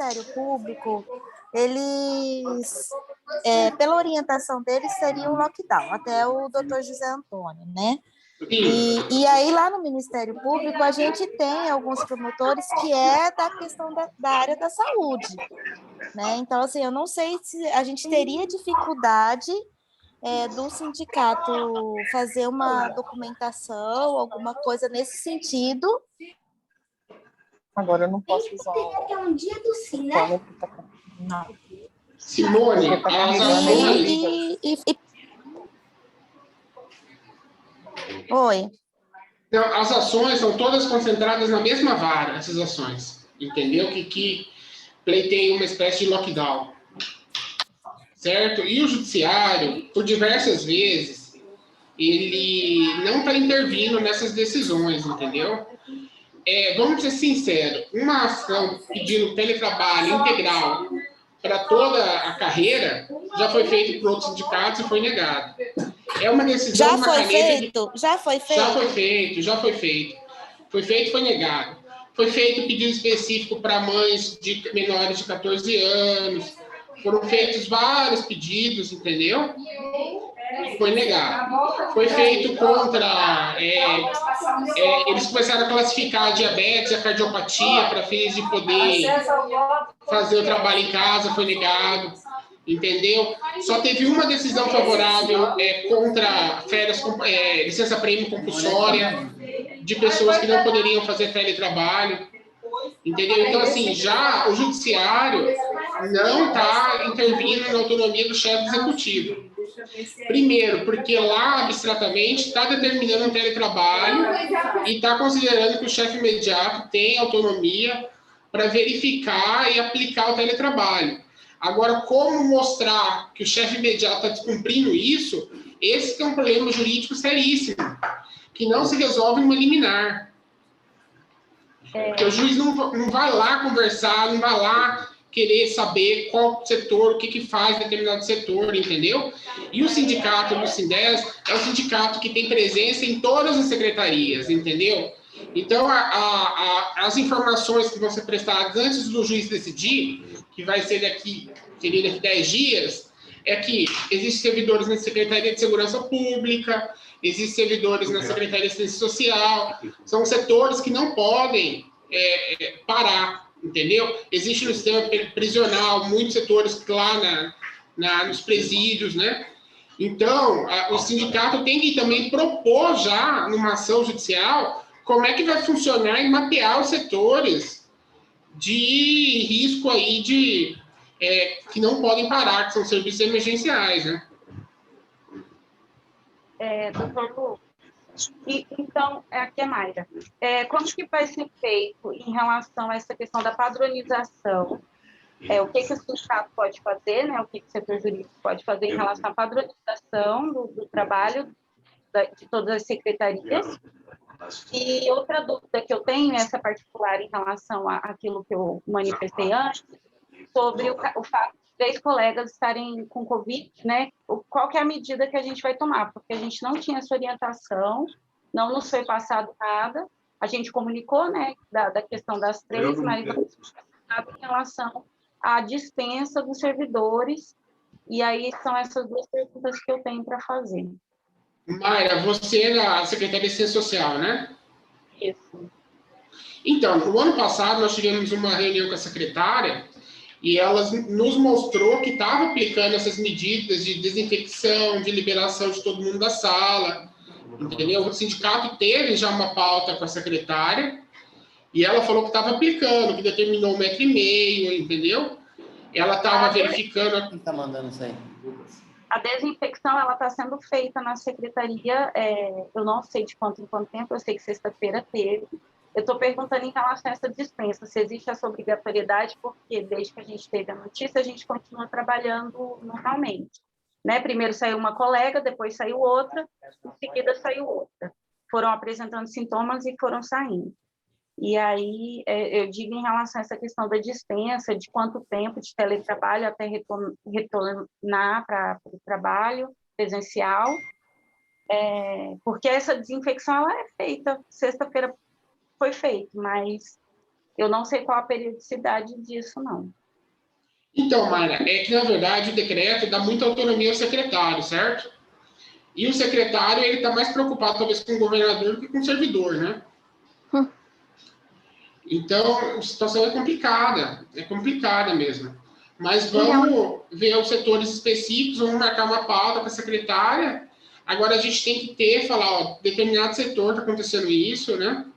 Ministério Público, eles, pela orientação deles, seria um lockdown, até o doutor José Antônio, né? E aí, lá no Ministério Público, a gente tem alguns promotores que é da questão da área da saúde, né? Então, assim, eu não sei se a gente teria dificuldade do sindicato fazer uma documentação, alguma coisa nesse sentido. Agora eu não posso usar até um dia do Cine. Não. Simone, as ações... Oi. Não, as ações são todas concentradas na mesma vara, essas ações, entendeu? Que pleiteia uma espécie de lockdown, certo? E o judiciário, por diversas vezes, ele não está intervindo nessas decisões, entendeu? Vamos ser sinceros, uma ação pedindo teletrabalho integral para toda a carreira já foi feita por outros sindicatos e foi negado. É uma decisão, Já foi feito? Já foi feito? Já foi feito. Foi feito e foi negado. Foi feito pedido específico para mães de menores de 14 anos. Foram feitos vários pedidos, entendeu? E foi negado. Foi feito contra... eles começaram a classificar a diabetes e a cardiopatia para fins de poder fazer o trabalho em casa, foi negado. Entendeu? Só teve uma decisão favorável contra licença-prêmio compulsória de pessoas que não poderiam fazer teletrabalho. Entendeu? Então, assim, já o judiciário não está intervindo na autonomia do chefe executivo. Primeiro, porque lá, abstratamente, está determinando um teletrabalho e está considerando que o chefe imediato tem autonomia para verificar e aplicar o teletrabalho. Agora, como mostrar que o chefe imediato está descumprindo isso, esse que é um problema jurídico seríssimo, que não se resolve em uma liminar. Porque o juiz não vai lá conversar, não vai lá querer saber qual setor, o que faz determinado setor, entendeu? E o sindicato, no Sindés, é um sindicato que tem presença em todas as secretarias, entendeu? Então, as informações que vão ser prestadas antes do juiz decidir, que vai ser seria daqui 10 dias, é que existem servidores na Secretaria de Segurança Pública, existem servidores na Secretaria de Assistência Social, são setores que não podem parar, entendeu? Existe no sistema prisional muitos setores lá nos presídios, né? Então, o sindicato tem que também propor já, numa ação judicial, como é que vai funcionar e mapear os setores de risco aí que não podem parar, que são serviços emergenciais, né? Doutor Lu, então, aqui é Mayra. Como que vai ser feito em relação a essa questão da padronização? O que o sindicato pode fazer, né? O que o setor jurídico pode fazer em relação à padronização do trabalho de todas as secretarias? E outra dúvida que eu tenho, essa particular em relação àquilo que eu manifestei antes, sobre o fato de 3 colegas estarem com Covid, né? Qual que é a medida que a gente vai tomar? Porque a gente não tinha essa orientação, não nos foi passado nada, a gente comunicou, né, da questão das 3, mas não foi passado em relação à dispensa dos servidores, e aí são essas 2 perguntas que eu tenho para fazer. Mayra, você é da Secretaria de Ciência Social, né? Isso. Então, no ano passado, nós tivemos uma reunião com a secretária e ela nos mostrou que estava aplicando essas medidas de desinfecção, de liberação de todo mundo da sala, entendeu? O sindicato teve já uma pauta com a secretária e ela falou que estava aplicando, que determinou 1,5 metro, entendeu? Ela estava verificando... Quem está mandando isso aí? A desinfecção, ela está sendo feita na secretaria, eu não sei de quanto em quanto tempo, eu sei que sexta-feira teve. Eu estou perguntando em relação a essa dispensa, se existe essa obrigatoriedade, porque desde que a gente teve a notícia, a gente continua trabalhando normalmente. Né? Primeiro saiu uma colega, depois saiu outra, em seguida saiu outra. Foram apresentando sintomas e foram saindo. E aí, eu digo em relação a essa questão da dispensa, de quanto tempo de teletrabalho até retornar para o trabalho presencial, porque essa desinfecção ela é feita, sexta-feira foi feito, mas Eu não sei qual a periodicidade disso, não. Então, Mayra, é que, na verdade, o decreto dá muita autonomia ao secretário, certo? E o secretário, ele está mais preocupado, talvez, com o governador do que com o servidor, né? Então, a situação é complicada mesmo. Mas vamos ver os setores específicos, vamos marcar uma pauta com a secretária. Agora, a gente tem que falar, ó, determinado setor está acontecendo isso, né?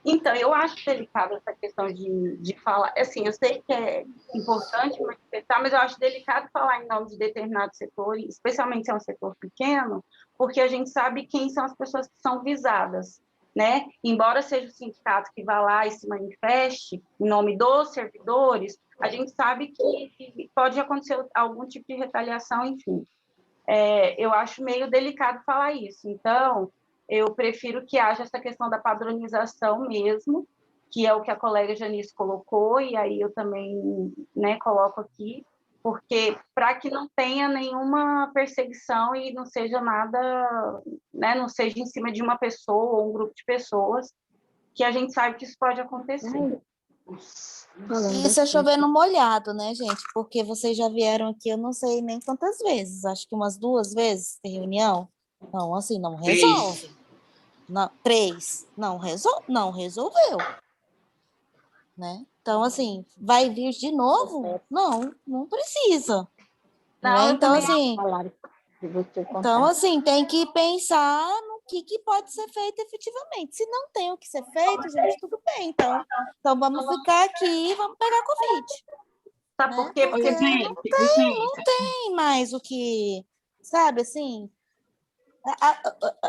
Então, eu acho delicado essa questão de falar. Assim, eu sei que é importante manifestar, mas eu acho delicado falar em nome de determinado setor, especialmente se é um setor pequeno, porque a gente sabe quem são as pessoas que são visadas, né? Embora seja o sindicato que vá lá e se manifeste em nome dos servidores, a gente sabe que pode acontecer algum tipo de retaliação, enfim. Eu acho meio delicado falar isso. Então, eu prefiro que haja essa questão da padronização mesmo, que é o que a colega Janice colocou, e aí eu também, né, coloco aqui, porque para que não tenha nenhuma perseguição e não seja nada, né, não seja em cima de uma pessoa ou um grupo de pessoas, que a gente sabe que isso pode acontecer. Isso é chover no molhado, né, gente? Porque vocês já vieram aqui, eu não sei nem quantas vezes, acho que umas 2 vezes tem reunião. Não, assim, não resolve. Não, 3, não resolveu. Né? Então, assim, vai vir de novo? Não precisa. Né? Então, assim, tem que pensar no que pode ser feito efetivamente. Se não tem o que ser feito, gente, tudo bem. Então vamos ficar aqui e vamos pegar Covid. Sabe por quê? Porque não tem mais o que, sabe, assim,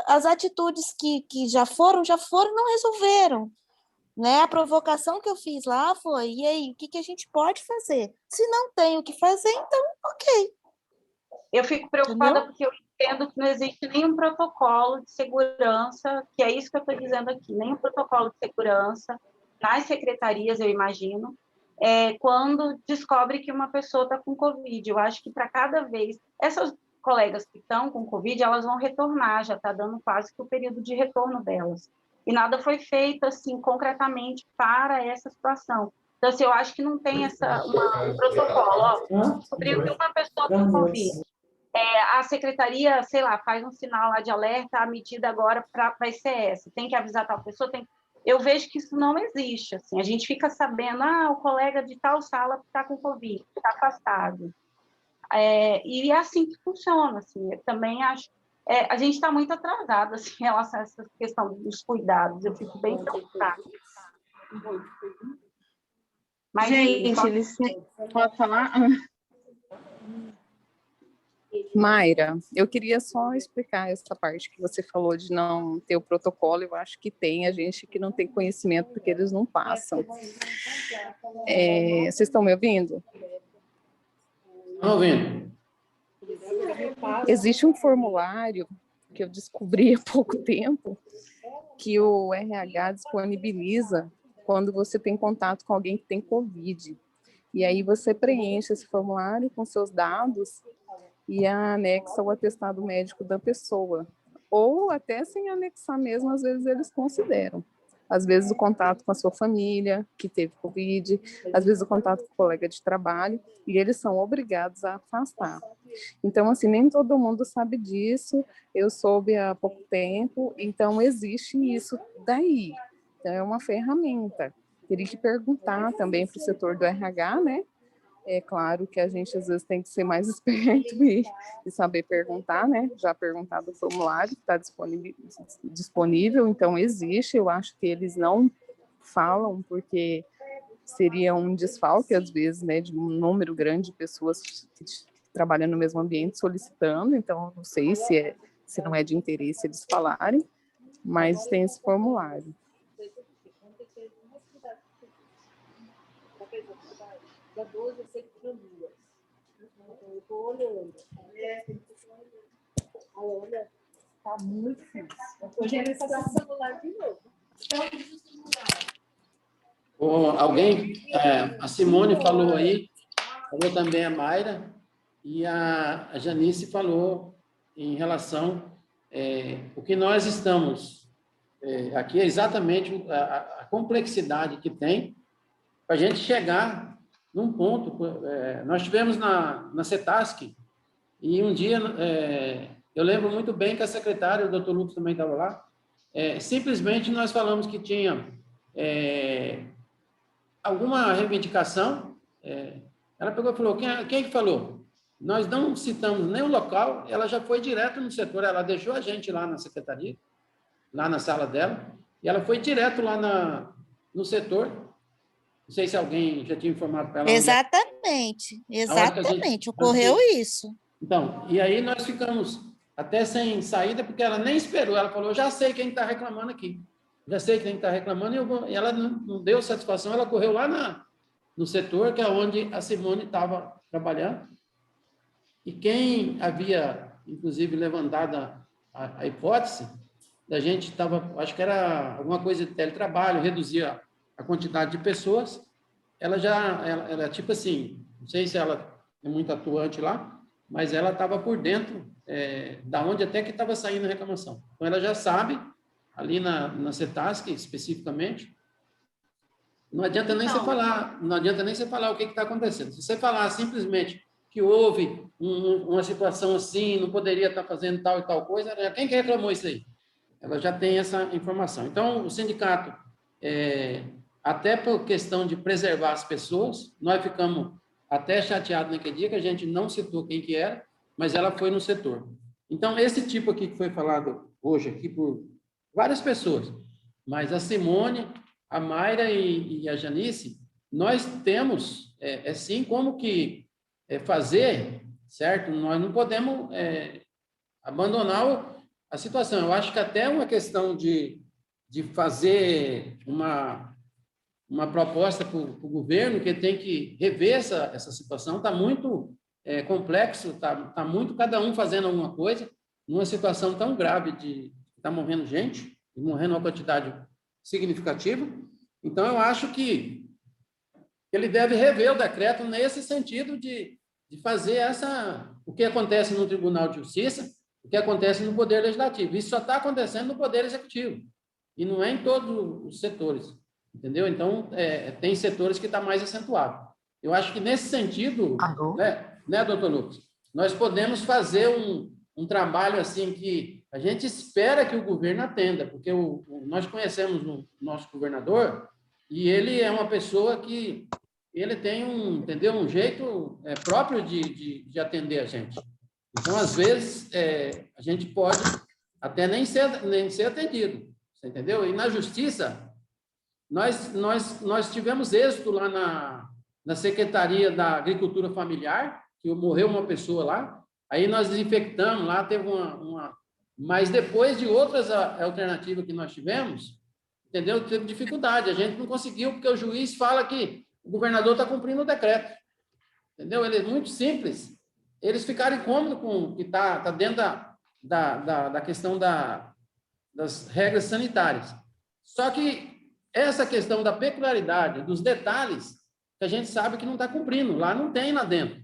as atitudes que já foram e não resolveram. Né? A provocação que eu fiz lá foi, e aí, o que a gente pode fazer? Se não tem o que fazer, então, ok. Eu fico preocupada porque eu entendo que não existe nenhum protocolo de segurança, que é isso que eu estou dizendo aqui, nenhum protocolo de segurança nas secretarias, eu imagino, quando descobre que uma pessoa está com Covid. Eu acho que para cada vez, essas colegas que estão com Covid, elas vão retornar, já está dando quase que o período de retorno delas. E nada foi feito, assim, concretamente para essa situação. Então, assim, eu acho que não tem um protocolo. Descobriu que uma pessoa com Covid, a secretaria, sei lá, faz um sinal lá de alerta, a medida agora vai ser essa, tem que avisar tal pessoa, eu vejo que isso não existe, assim, a gente fica sabendo, o colega de tal sala está com Covid, está afastado, e é assim que funciona, assim, eu também acho, a gente está muito atrasado, assim, em relação a essa questão dos cuidados, eu fico bem preocupada. Mas, gente, eles pode falar? Mayra, eu queria só explicar essa parte que você falou de não ter o protocolo. Eu acho que tem a gente que não tem conhecimento porque eles não passam. Vocês estão me ouvindo? Estão ouvindo? Existe um formulário que eu descobri há pouco tempo que o RH disponibiliza quando você tem contato com alguém que tem Covid. E aí você preenche esse formulário com seus dados e anexa o atestado médico da pessoa. Ou até sem anexar mesmo, às vezes eles consideram. Às vezes o contato com a sua família, que teve Covid, às vezes o contato com o colega de trabalho, e eles são obrigados a afastar. Então, assim, nem todo mundo sabe disso, eu soube há pouco tempo, então existe isso daí. Então, é uma ferramenta. Teria que perguntar também para o setor do RH, né? É claro que a gente, às vezes, tem que ser mais esperto e saber perguntar, né? Já perguntar do formulário, que está disponível, então existe. Eu acho que eles não falam, porque seria um desfalque, às vezes, né? De um número grande de pessoas que trabalham no mesmo ambiente solicitando, então não sei se não é de interesse eles falarem, mas tem esse formulário. Da 12 eu sei que tinha 2. Eu estou olhando. Olha, está muito difícil. Hoje ele está com o celular de novo. Alguém, a Simone falou aí, falou também a Mayra, e a Janice falou em relação o que nós estamos aqui é exatamente a complexidade que tem para a gente chegar num ponto. Nós tivemos na CETASC, e um dia eu lembro muito bem que a secretária, o doutor Lucas também estava lá, simplesmente nós falamos que tinha alguma reivindicação, ela pegou e falou, quem que falou? Nós não citamos nem o local, ela já foi direto no setor, ela deixou a gente lá na secretaria, lá na sala dela, e ela foi direto lá no setor. Não sei se alguém já tinha informado para ela. Exatamente, exatamente, ocorreu isso. Então, e aí nós ficamos até sem saída, porque ela nem esperou, ela falou, já sei quem está reclamando aqui, já sei quem está reclamando, e ela não deu satisfação, ela correu lá no setor, que é onde a Simone estava trabalhando, e quem havia, inclusive, levantado a hipótese, da gente estava, acho que era alguma coisa de teletrabalho, reduzir a quantidade de pessoas, ela tipo assim, não sei se ela é muito atuante lá, mas ela estava por dentro da onde até que estava saindo a reclamação. Então, ela já sabe, ali na CETASC, especificamente, não adianta nem você falar o que está acontecendo. Se você falar simplesmente que houve uma situação assim, não poderia estar fazendo tal e tal coisa, quem que reclamou isso aí? Ela já tem essa informação. Então, o sindicato, até por questão de preservar as pessoas, nós ficamos até chateados naquele dia, que a gente não citou quem que era, mas ela foi no setor. Então, esse tipo aqui que foi falado hoje aqui por várias pessoas, mas a Simone, a Mayra e a Janice, nós temos, sim, como que fazer, certo? Nós não podemos abandonar a situação. Eu acho que até uma questão de fazer uma proposta para o governo, que tem que rever essa situação, está muito complexo, está muito cada um fazendo alguma coisa, numa situação tão grave de está morrendo gente, e morrendo uma quantidade significativa. Então, eu acho que ele deve rever o decreto nesse sentido de fazer o que acontece no Tribunal de Justiça, o que acontece no Poder Legislativo. Isso só está acontecendo no Poder Executivo, e não é em todos os setores, entendeu? Então, tem setores que está mais acentuado. Eu acho que, nesse sentido, né, doutor Lucas, nós podemos fazer um trabalho assim que a gente espera que o governo atenda, porque nós conhecemos o nosso governador, e ele é uma pessoa que ele tem um jeito próprio de atender a gente. Então, às vezes, a gente pode até nem ser atendido, você entendeu? E na justiça, nós tivemos êxito lá na Secretaria da Agricultura Familiar, que morreu uma pessoa lá, aí nós desinfectamos lá, teve mas depois de outras alternativas que nós tivemos, entendeu? Teve dificuldade, a gente não conseguiu, porque o juiz fala que o governador está cumprindo o decreto, entendeu? Ele é muito simples. Eles ficaram incômodos com o que está dentro da questão das regras sanitárias. Só que essa questão da peculiaridade, dos detalhes, que a gente sabe que não está cumprindo, lá não tem lá dentro.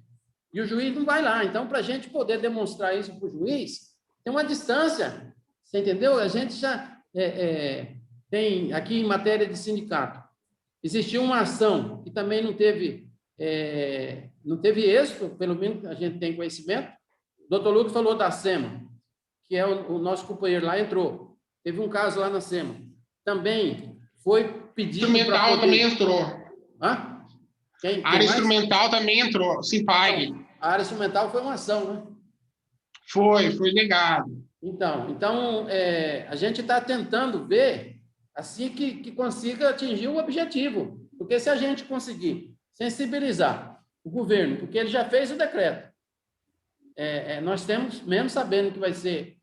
E o juiz não vai lá. Então, para a gente poder demonstrar isso para o juiz, tem uma distância, você entendeu? A gente já tem, aqui em matéria de sindicato, existiu uma ação que também não teve êxito, pelo menos a gente tem conhecimento. O doutor Lucas falou da SEMA, que é o nosso companheiro lá, entrou. Teve um caso lá na SEMA. Também foi pedido... Instrumental também entrou. Hã? A área instrumental também entrou, Simpag. A área instrumental foi uma ação, né? Foi negado. Então a gente está tentando ver assim que consiga atingir o objetivo. Porque se a gente conseguir sensibilizar o governo, porque ele já fez o decreto, nós temos, mesmo sabendo que vai ser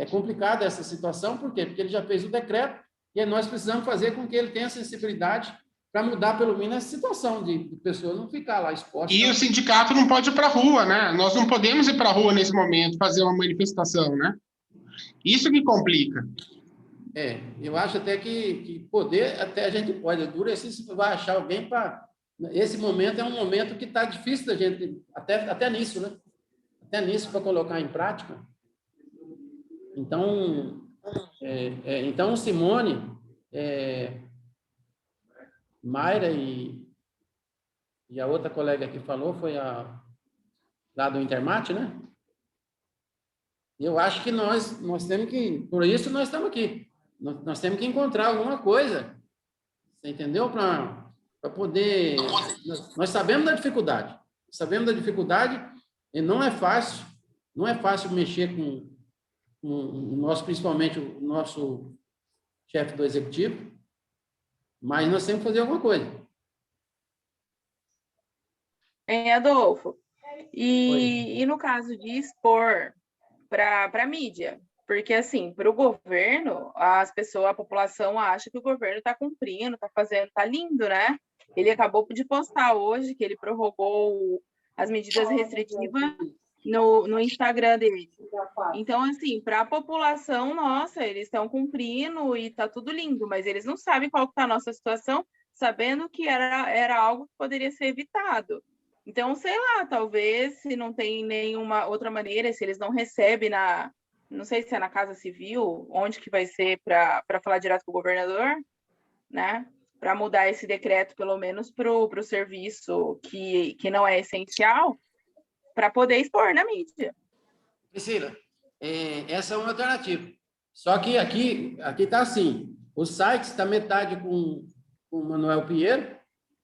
complicada essa situação, por quê? Porque ele já fez o decreto e nós precisamos fazer com que ele tenha sensibilidade para mudar pelo menos essa situação de pessoa não ficar lá exposta. E o sindicato não pode ir para a rua, né? Nós não podemos ir para a rua nesse momento, fazer uma manifestação, né? Isso que complica. Eu acho até que poder, até a gente pode, dura se vai achar alguém para... Esse momento é um momento que está difícil da gente, até nisso, né? Até nisso para colocar em prática. Então, Então, Simone, Mayra e a outra colega que falou foi lá do Intermate, né? Eu acho que nós temos que, por isso nós estamos aqui, nós temos que encontrar alguma coisa, você entendeu? Para poder, nós sabemos da dificuldade, e não é fácil mexer com o nosso, principalmente o nosso chefe do executivo, mas nós temos que fazer alguma coisa. Hein, Adolfo? E no caso de expor para a mídia, porque assim, para o governo, a população acha que o governo está cumprindo, está fazendo, está lindo, né? Ele acabou de postar hoje que ele prorrogou as medidas restritivas no Instagram dele. Então, assim, para a população, nossa, eles estão cumprindo e está tudo lindo, mas eles não sabem qual está a nossa situação, sabendo que era algo que poderia ser evitado. Então, sei lá, talvez, se não tem nenhuma outra maneira, se eles não recebem não sei se é na Casa Civil, onde que vai ser para falar direto com o governador, né? Para mudar esse decreto, pelo menos, para o serviço que não é essencial, para poder expor na mídia. Priscila, essa é uma alternativa. Só que aqui está assim, o site está metade com o Manuel Pinheiro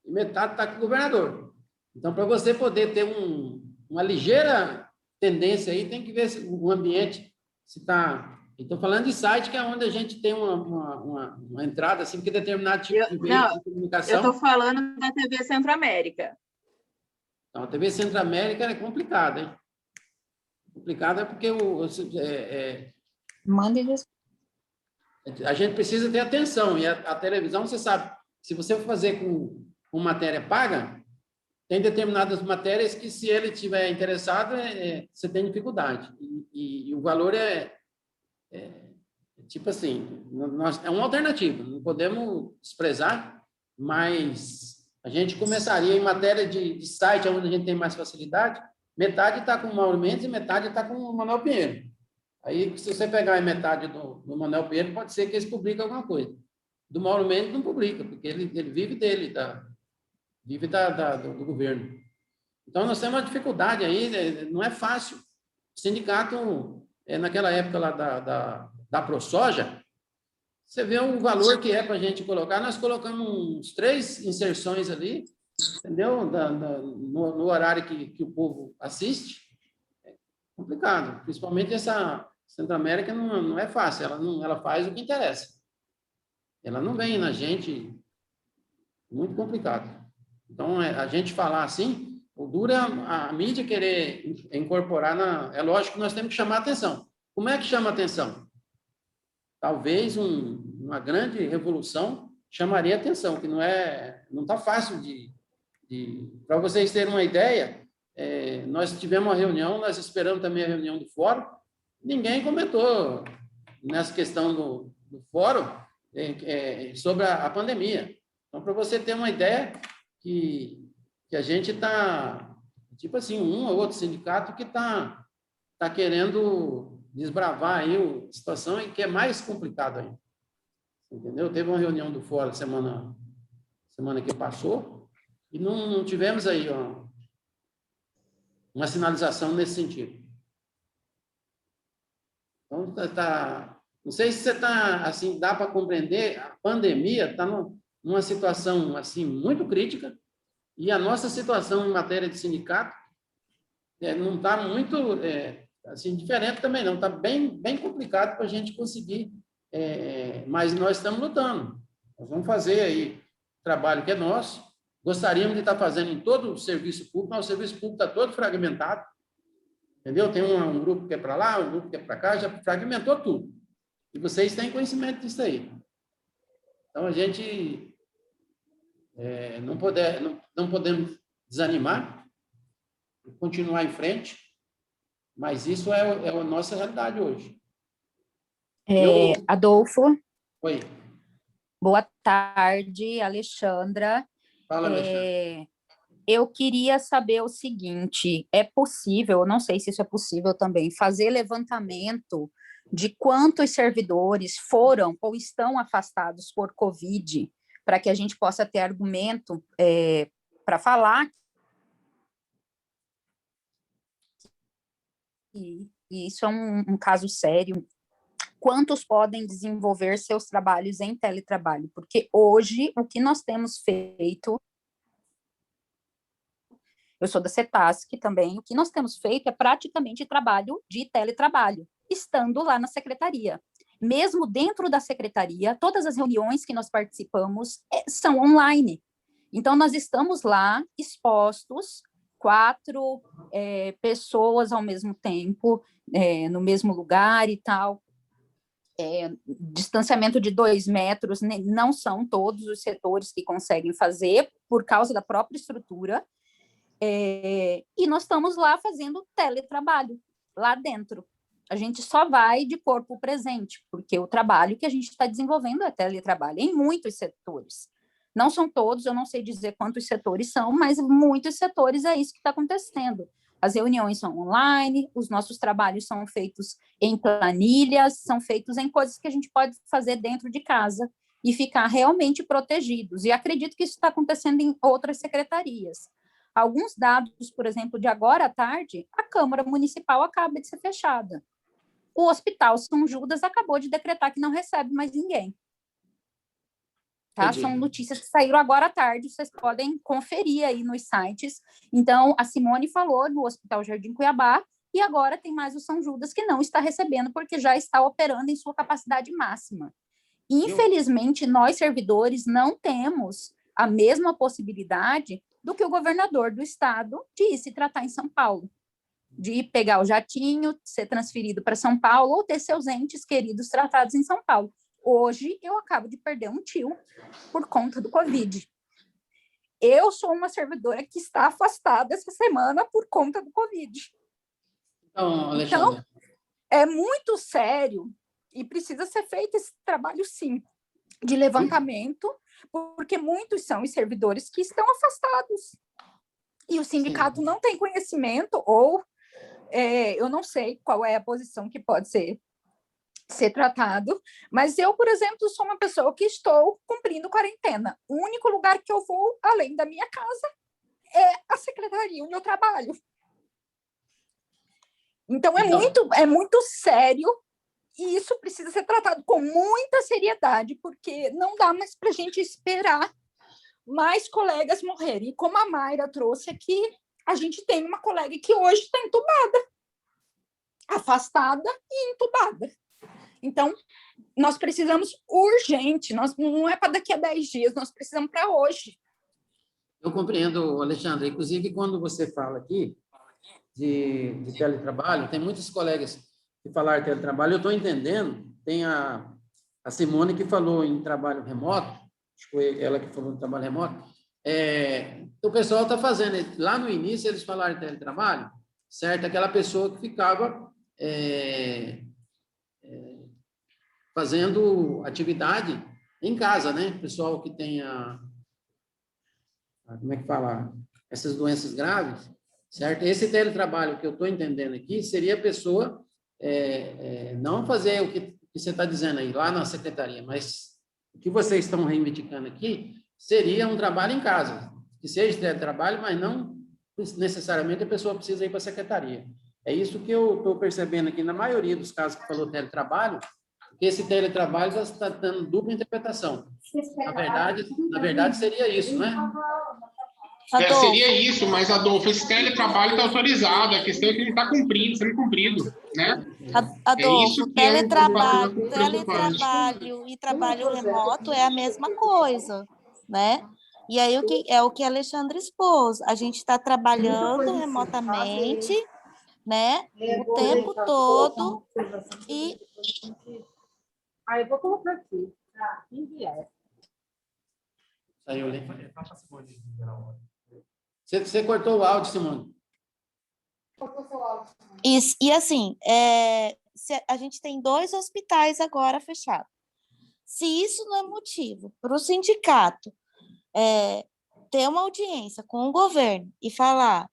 e metade está com o governador. Então, para você poder ter uma ligeira tendência aí, tem que ver o ambiente se está... Estou falando de site, que é onde a gente tem uma entrada, assim, porque determinado tipo de veículo de comunicação... Eu estou falando da TV Centro-América. Então, a TV Centro-América é complicada, hein? Complicada porque a gente precisa ter atenção, e a televisão, você sabe, se você for fazer com matéria paga, tem determinadas matérias que, se ele estiver interessado, você tem dificuldade. E o valor tipo assim, é uma alternativa, não podemos desprezar, mas a gente começaria em matéria de site, onde a gente tem mais facilidade, metade está com o Mauro Mendes e metade está com o Manuel Pinheiro. Aí, se você pegar a metade do Manuel Pinheiro, pode ser que eles publiquem alguma coisa. Do Mauro Mendes não publica, porque ele vive dele, vive do governo. Então, nós temos uma dificuldade aí, não é fácil. O sindicato, naquela época lá da ProSoja, você vê o valor que é para a gente colocar, nós colocamos uns 3 inserções ali, entendeu? No horário que o povo assiste. É complicado, principalmente essa Centro-América não é fácil, ela faz o que interessa. Ela não vem na gente, muito complicado. Então, a gente falar assim, o duro é a mídia querer incorporar é lógico que nós temos que chamar a atenção. Como é que chama a atenção? Talvez uma grande revolução chamaria a atenção, que não está fácil para vocês terem uma ideia, nós tivemos uma reunião, nós esperamos também a reunião do fórum, ninguém comentou nessa questão do fórum sobre a pandemia. Então, para você ter uma ideia que a gente está, tipo assim, um ou outro sindicato que está querendo desbravar aí a situação e que é mais complicado ainda. Entendeu? Teve uma reunião do fórum semana que passou e não tivemos aí uma sinalização nesse sentido. Então, não sei se você está, assim, dá para compreender, a pandemia está numa situação, assim, muito crítica, e a nossa situação em matéria de sindicato não está muito, assim, diferente também, não. Está bem, bem complicado para a gente conseguir, mas nós estamos lutando. Nós vamos fazer aí o trabalho que é nosso. Gostaríamos de estar fazendo em todo o serviço público, mas o serviço público está todo fragmentado, entendeu? Tem um grupo que é para lá, um grupo que é para cá, já fragmentou tudo. E vocês têm conhecimento disso aí. Então, a gente não podemos desanimar, continuar em frente, mas isso é a nossa realidade hoje. Adolfo. Oi. Boa tarde, Alexandra. Fala, Alexandra. Eu queria saber o seguinte, é possível, não sei se isso é possível também, fazer levantamento de quantos servidores foram ou estão afastados por Covid, para que a gente possa ter argumento para falar que isso é um caso sério. Quantos podem desenvolver seus trabalhos em teletrabalho? Porque hoje, o que nós temos feito, eu sou da CETASC também, o que nós temos feito é praticamente trabalho de teletrabalho, estando lá na secretaria. Mesmo dentro da secretaria, todas as reuniões que nós participamos são online. Então, nós estamos lá expostos, 4 pessoas ao mesmo tempo, no mesmo lugar e tal. Distanciamento de 2 metros, não são todos os setores que conseguem fazer, por causa da própria estrutura, e nós estamos lá fazendo teletrabalho, lá dentro. A gente só vai de corpo presente, porque o trabalho que a gente está desenvolvendo é teletrabalho, em muitos setores. Não são todos, eu não sei dizer quantos setores são, mas muitos setores é isso que está acontecendo. As reuniões são online, os nossos trabalhos são feitos em planilhas, são feitos em coisas que a gente pode fazer dentro de casa e ficar realmente protegidos. E acredito que isso está acontecendo em outras secretarias. Alguns dados, por exemplo, de agora à tarde, a Câmara Municipal acaba de ser fechada. O Hospital São Judas acabou de decretar que não recebe mais ninguém. Tá? São notícias que saíram agora à tarde, vocês podem conferir aí nos sites. Então, a Simone falou no Hospital Jardim Cuiabá, e agora tem mais o São Judas que não está recebendo, porque já está operando em sua capacidade máxima. Infelizmente, nós, servidores, não temos a mesma possibilidade do que o governador do estado de ir se tratar em São Paulo, de pegar o jatinho, ser transferido para São Paulo, ou ter seus entes queridos tratados em São Paulo. Hoje, eu acabo de perder um tio por conta do Covid. Eu sou uma servidora que está afastada essa semana por conta do Covid. Então, é muito sério e precisa ser feito esse trabalho, sim, de levantamento, porque muitos são os servidores que estão afastados. E o sindicato não tem conhecimento, ou eu não sei qual é a posição que pode ser tratado, mas eu, por exemplo, sou uma pessoa que estou cumprindo quarentena. O único lugar que eu vou, além da minha casa, é a secretaria, onde eu trabalho. Então, é muito sério, e isso precisa ser tratado com muita seriedade, porque não dá mais para a gente esperar mais colegas morrerem. E como a Mayra trouxe aqui, a gente tem uma colega que hoje está entubada, afastada e entubada. Então, nós precisamos urgente, não é para daqui a 10 dias, nós precisamos para hoje. Eu compreendo, Alexandre. Inclusive, quando você fala aqui de teletrabalho, tem muitos colegas que falaram de teletrabalho, eu estou entendendo, tem a Simone que falou em trabalho remoto, acho que foi ela que falou em trabalho remoto, o pessoal está fazendo, lá no início eles falaram de teletrabalho, certo? Aquela pessoa que ficava fazendo atividade em casa, né? Pessoal que tenha, como é que fala? Essas doenças graves, certo? Esse teletrabalho que eu estou entendendo aqui seria a pessoa não fazer o que você está dizendo aí, lá na secretaria, mas o que vocês estão reivindicando aqui seria um trabalho em casa, que seja teletrabalho, mas não necessariamente a pessoa precisa ir para a secretaria. É isso que eu estou percebendo aqui, na maioria dos casos que falou teletrabalho, que esse teletrabalho já está dando dupla interpretação. Na verdade, seria isso, né? Seria isso, mas, Adolfo, esse teletrabalho está autorizado, a questão é que ele está sendo cumprido, né? Adolfo, que é um teletrabalho preocupante. e trabalho remoto é a mesma coisa, né? E aí o que a Alexandre expôs, a gente está trabalhando remotamente, né? O tempo todo e... Eu vou colocar aqui, tá? Enviar. Saiu ali. Você cortou o áudio, Simone. Isso, e assim, a gente tem 2 hospitais agora fechados. Se isso não é motivo para o sindicato ter uma audiência com o governo e falar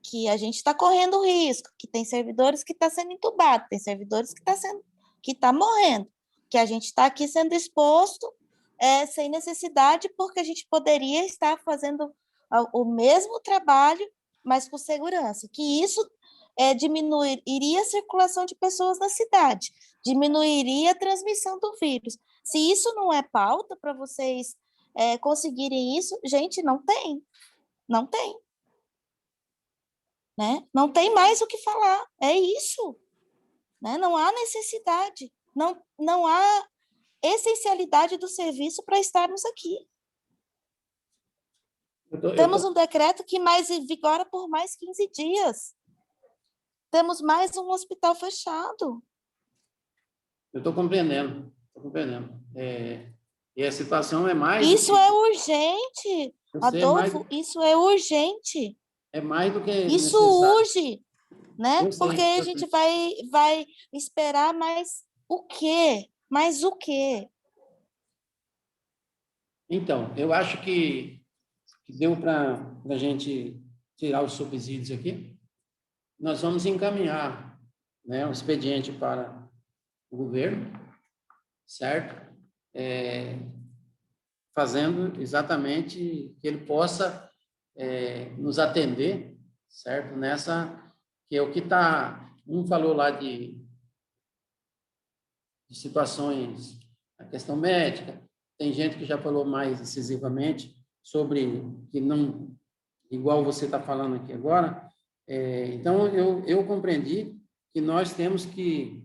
que a gente está correndo risco, que tem servidores que estão sendo entubados, tem servidores que estão sendo que está morrendo, que a gente está aqui sendo exposto sem necessidade, porque a gente poderia estar fazendo o mesmo trabalho, mas com segurança, que isso diminuiria a circulação de pessoas na cidade, diminuiria a transmissão do vírus. Se isso não é pauta para vocês conseguirem isso, gente, não tem. Né? Não tem mais o que falar, é isso. Né? Não há necessidade, não há essencialidade do serviço para estarmos aqui. Temos um decreto que vigora por mais 15 dias. Temos mais um hospital fechado. Eu estou compreendendo. E a situação é mais... Isso é urgente, Adolfo, isso é urgente. É mais do que isso necessário. Urge, né? Porque a gente vai esperar mais o quê? Mais o quê? Então, eu acho que deu para a gente tirar os subsídios aqui. Nós vamos encaminhar, né, o expediente para o governo, certo? Fazendo exatamente que ele possa nos atender, certo? Nessa, que é o que está... Um falou lá de situações, a questão médica, tem gente que já falou mais incisivamente sobre que não, igual você está falando aqui agora. Então, eu compreendi que nós temos que,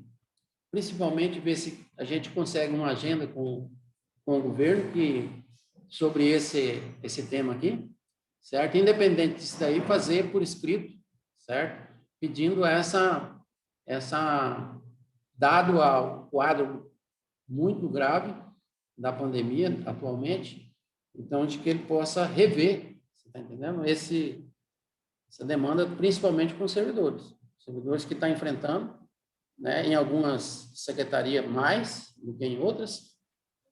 principalmente, ver se a gente consegue uma agenda com o governo sobre esse tema aqui, certo? Independente disso daí, fazer por escrito, certo? Pedindo dado ao quadro muito grave da pandemia atualmente, então, de que ele possa rever, você está entendendo? Essa demanda, principalmente com os servidores que estão enfrentando, né, em algumas secretarias mais do que em outras,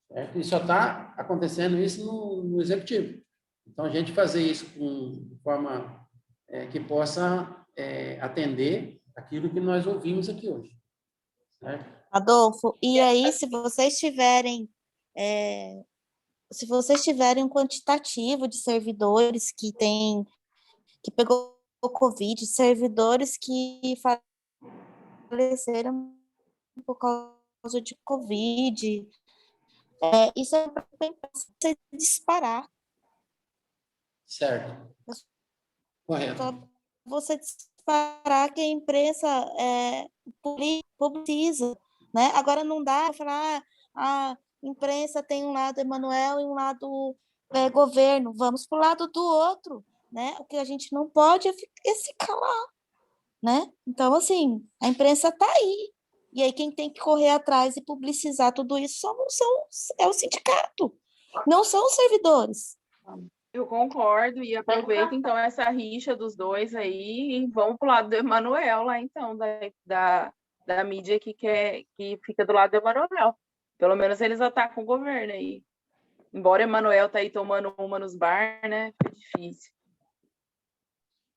certo? E só está acontecendo isso no executivo. Então, a gente fazer isso de forma que possa atender aquilo que nós ouvimos aqui hoje. Certo? Adolfo, e aí, se vocês tiverem um quantitativo de servidores que pegou o Covid, servidores que faleceram por causa de Covid, isso é para você disparar. Certo. Correto. Só você disparar que a imprensa publiciza, né? Agora não dá para falar, a imprensa tem um lado Emanuel e um lado governo, vamos para o lado do outro, né? O que a gente não pode é se calar, né? Então, assim, a imprensa está aí, e aí quem tem que correr atrás e publicizar tudo isso é o sindicato, não são os servidores. Eu concordo, e aproveita, então, essa rixa dos dois aí e vamos para o lado do Emanuel lá, então, da mídia que fica do lado do Emanuel. Pelo menos eles atacam o governo aí. Embora o Emanuel tá aí tomando uma nos bar, né? Fica difícil.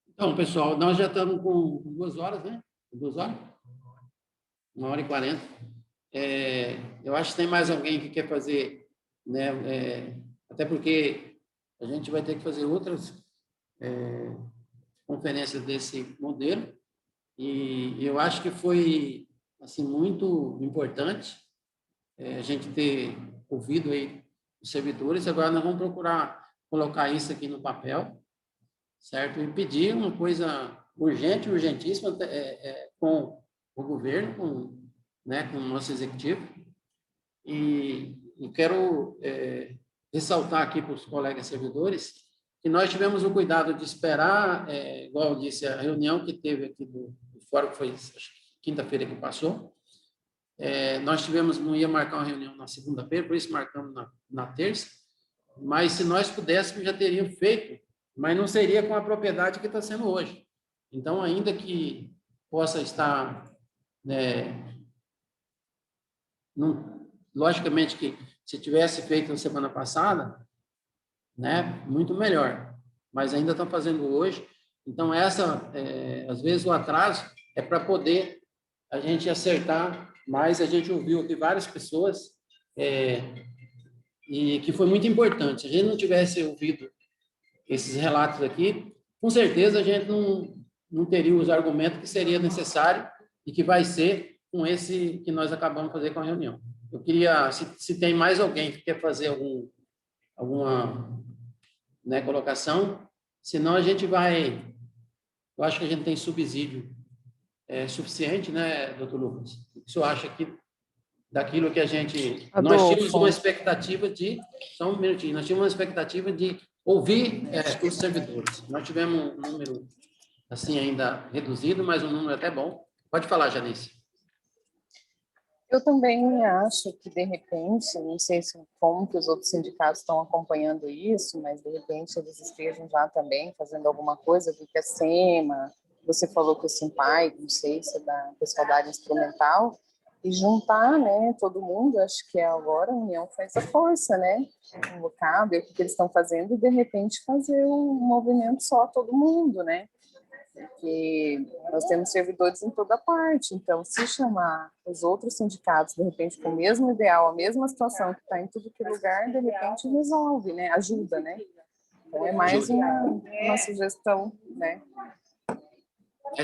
Então, pessoal, nós já estamos com 2 horas, né? 2 horas? 1h40. Eu acho que tem mais alguém que quer fazer, né? Até porque a gente vai ter que fazer outras conferências desse modelo, e eu acho que foi assim muito importante a gente ter ouvido aí os servidores. Agora nós vamos procurar colocar isso aqui no papel, certo? E pedir uma coisa urgente, urgentíssima, com o governo, com o nosso executivo. E quero ressaltar aqui para os colegas servidores que nós tivemos o cuidado de esperar, igual eu disse, a reunião que teve aqui do fórum, que foi quinta-feira que passou. Nós não ia marcar uma reunião na segunda-feira, por isso marcamos na terça, mas se nós pudéssemos, já teríamos feito, mas não seria com a propriedade que está sendo hoje. Então, ainda que possa estar... logicamente que se tivesse feito na semana passada, né, muito melhor, mas ainda estão fazendo hoje. Então, às vezes o atraso é para poder a gente acertar mais. A gente ouviu aqui várias pessoas e que foi muito importante. Se a gente não tivesse ouvido esses relatos aqui, com certeza a gente não teria os argumentos que seria necessário e que vai ser com esse que nós acabamos de fazer com a reunião. Eu queria, se tem mais alguém que quer fazer alguma, né, colocação, senão a gente vai... Eu acho que a gente tem subsídio suficiente, né, doutor Lucas? O que o senhor acha que daquilo que a gente... Nós tínhamos uma expectativa de... Só um minutinho. Nós tínhamos uma expectativa de ouvir os servidores. Nós tivemos um número, assim, ainda reduzido, mas um número até bom. Pode falar, Janice. Eu também acho que, de repente, não sei como que os outros sindicatos estão acompanhando isso, mas, de repente, eles estejam já também fazendo alguma coisa, porque a SEMA, você falou que o SIMPAI, não sei se é da pessoal da área instrumental, e juntar, né, todo mundo, acho que agora a união faz a força, né, convocar, ver o que eles estão fazendo e, de repente, fazer um movimento só, todo mundo, né, porque nós temos servidores em toda parte, então, se chamar os outros sindicatos, de repente, com o mesmo ideal, a mesma situação que está em tudo que lugar, de repente, resolve, né, ajuda, né, então é mais uma sugestão, né.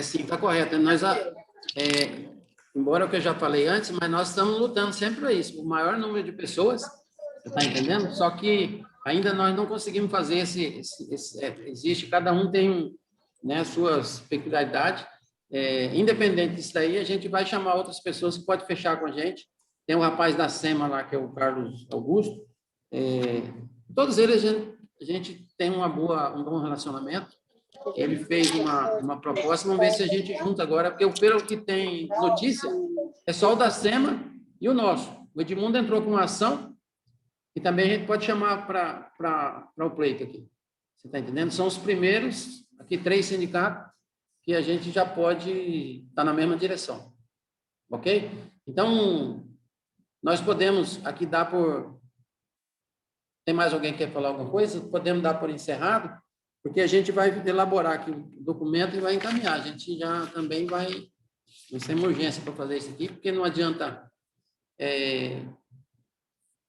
Sim, está correto. Nós, embora o que eu já falei antes, mas nós estamos lutando sempre para isso, o maior número de pessoas, você está entendendo? Só que ainda nós não conseguimos fazer existe, cada um tem né, suas peculiaridades, independente disso daí, a gente vai chamar outras pessoas que podem fechar com a gente. Tem um rapaz da SEMA lá, que é o Carlos Augusto, todos eles a gente tem um bom relacionamento. Ele fez uma proposta, vamos ver se a gente junta agora, porque pelo que tem notícia, é só o da SEMA e o nosso. O Edmundo entrou com uma ação, e também a gente pode chamar para o pleito aqui. Você está entendendo? São os primeiros, aqui 3 sindicatos, que a gente já pode estar na mesma direção. Ok? Então, nós podemos aqui dar por... Tem mais alguém que quer falar alguma coisa? Podemos dar por encerrado, porque a gente vai elaborar aqui o documento e vai encaminhar. A gente já também vai... Nós temos urgência para fazer isso aqui, porque não adianta...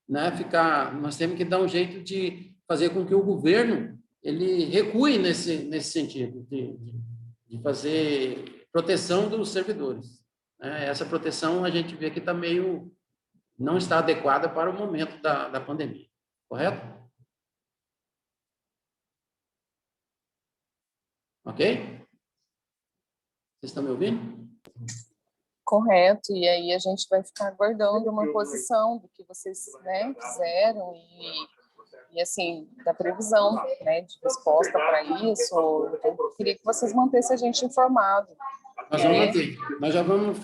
né, nós temos que dar um jeito de fazer com que o governo ele recue nesse sentido, de fazer proteção dos servidores. Essa proteção a gente vê que não está adequada para o momento da pandemia. Correto? Ok? Vocês estão me ouvindo? Correto, e aí a gente vai ficar aguardando uma posição do que vocês, né, fizeram e assim, da previsão, né, de resposta para isso. Eu queria que vocês mantessem a gente informado. Nós vamos manter. Nós já vamos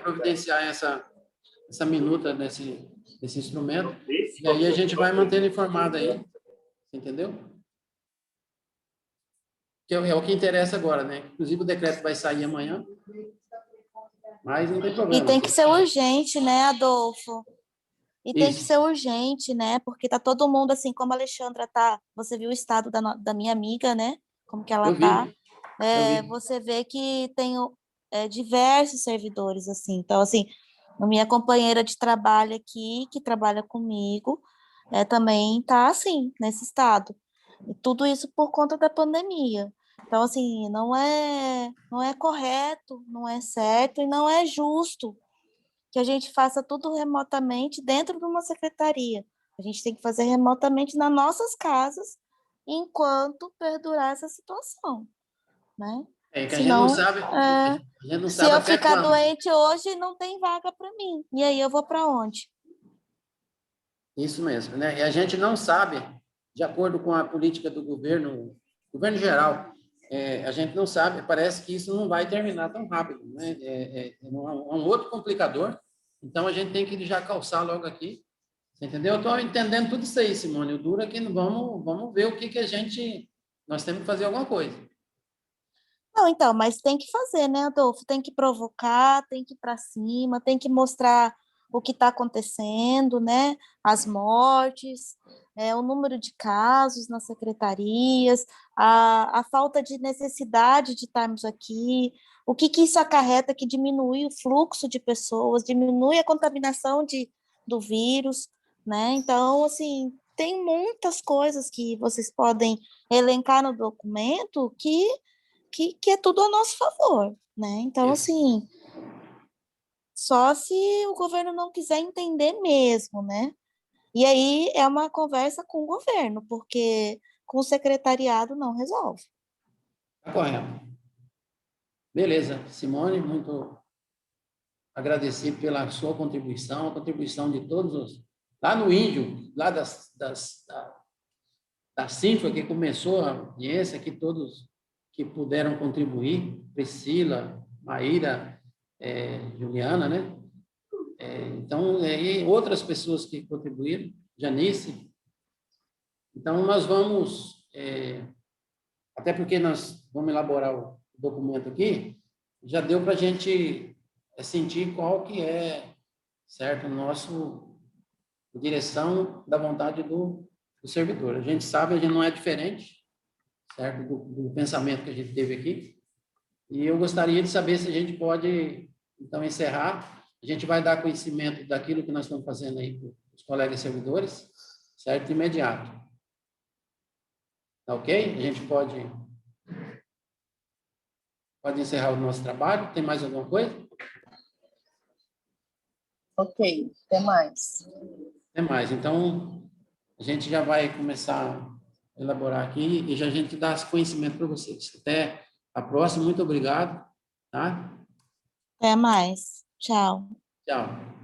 providenciar essa minuta desse instrumento, e aí a gente vai mantendo informado aí, entendeu? Que é o que interessa agora, né? Inclusive o decreto vai sair amanhã, mas não tem problema. E tem que ser urgente, né, Adolfo? E tem que Isso. ser urgente, né? Porque tá todo mundo assim, como a Alexandra tá. Você viu o estado da minha amiga, né? Como que ela Eu vi. tá. Eu vi. Você vê que tem diversos servidores, assim. Então, assim, a minha companheira de trabalho aqui, que trabalha comigo, também tá assim, nesse estado. E tudo isso por conta da pandemia. Então, assim, não é correto, não é certo e não é justo que a gente faça tudo remotamente dentro de uma secretaria. A gente tem que fazer remotamente nas nossas casas enquanto perdurar essa situação, né? Que a Senão, gente não se sabe eu até ficar quando. doente hoje, não tem vaga para mim. E aí eu vou para onde? Isso mesmo, né? E a gente não sabe, de acordo com a política do governo geral, a gente não sabe, parece que isso não vai terminar tão rápido, né? É um outro complicador, então a gente tem que já calçar logo aqui, você entendeu? Eu estou entendendo tudo isso aí, Simone, o duro é que vamos ver o que nós temos que fazer alguma coisa. Não, então, mas tem que fazer, né, Adolfo? Tem que provocar, tem que ir para cima, tem que mostrar o que está acontecendo, né? As mortes, o número de casos nas secretarias, a falta de necessidade de estarmos aqui, o que isso acarreta, que diminui o fluxo de pessoas, diminui a contaminação do vírus, né? Então, assim, tem muitas coisas que vocês podem elencar no documento que é tudo a nosso favor, né? Então, assim, só se o governo não quiser entender mesmo, né? E aí é uma conversa com o governo, porque com o secretariado não resolve. Tá correto. Beleza. Simone, muito agradecido pela sua contribuição, a contribuição de todos os... Lá no Índio, lá da CINFA, que começou a audiência, aqui todos que puderam contribuir, Priscila, Maíra, Juliana, né? Então, e outras pessoas que contribuíram, Janice. Então, nós vamos, até porque nós vamos elaborar o documento aqui, já deu para a gente sentir qual que é, certo, a direção da vontade do servidor. A gente sabe, a gente não é diferente, certo, do pensamento que a gente teve aqui. E eu gostaria de saber se a gente pode, então, encerrar. A gente vai dar conhecimento daquilo que nós estamos fazendo aí para os colegas servidores, certo? De imediato. Tá ok? A gente pode encerrar o nosso trabalho. Tem mais alguma coisa? Ok, até mais. Até mais. Então, a gente já vai começar a elaborar aqui e já a gente dá esse conhecimento para vocês. Até a próxima. Muito obrigado. Tá? Até mais. Tchau. Tchau.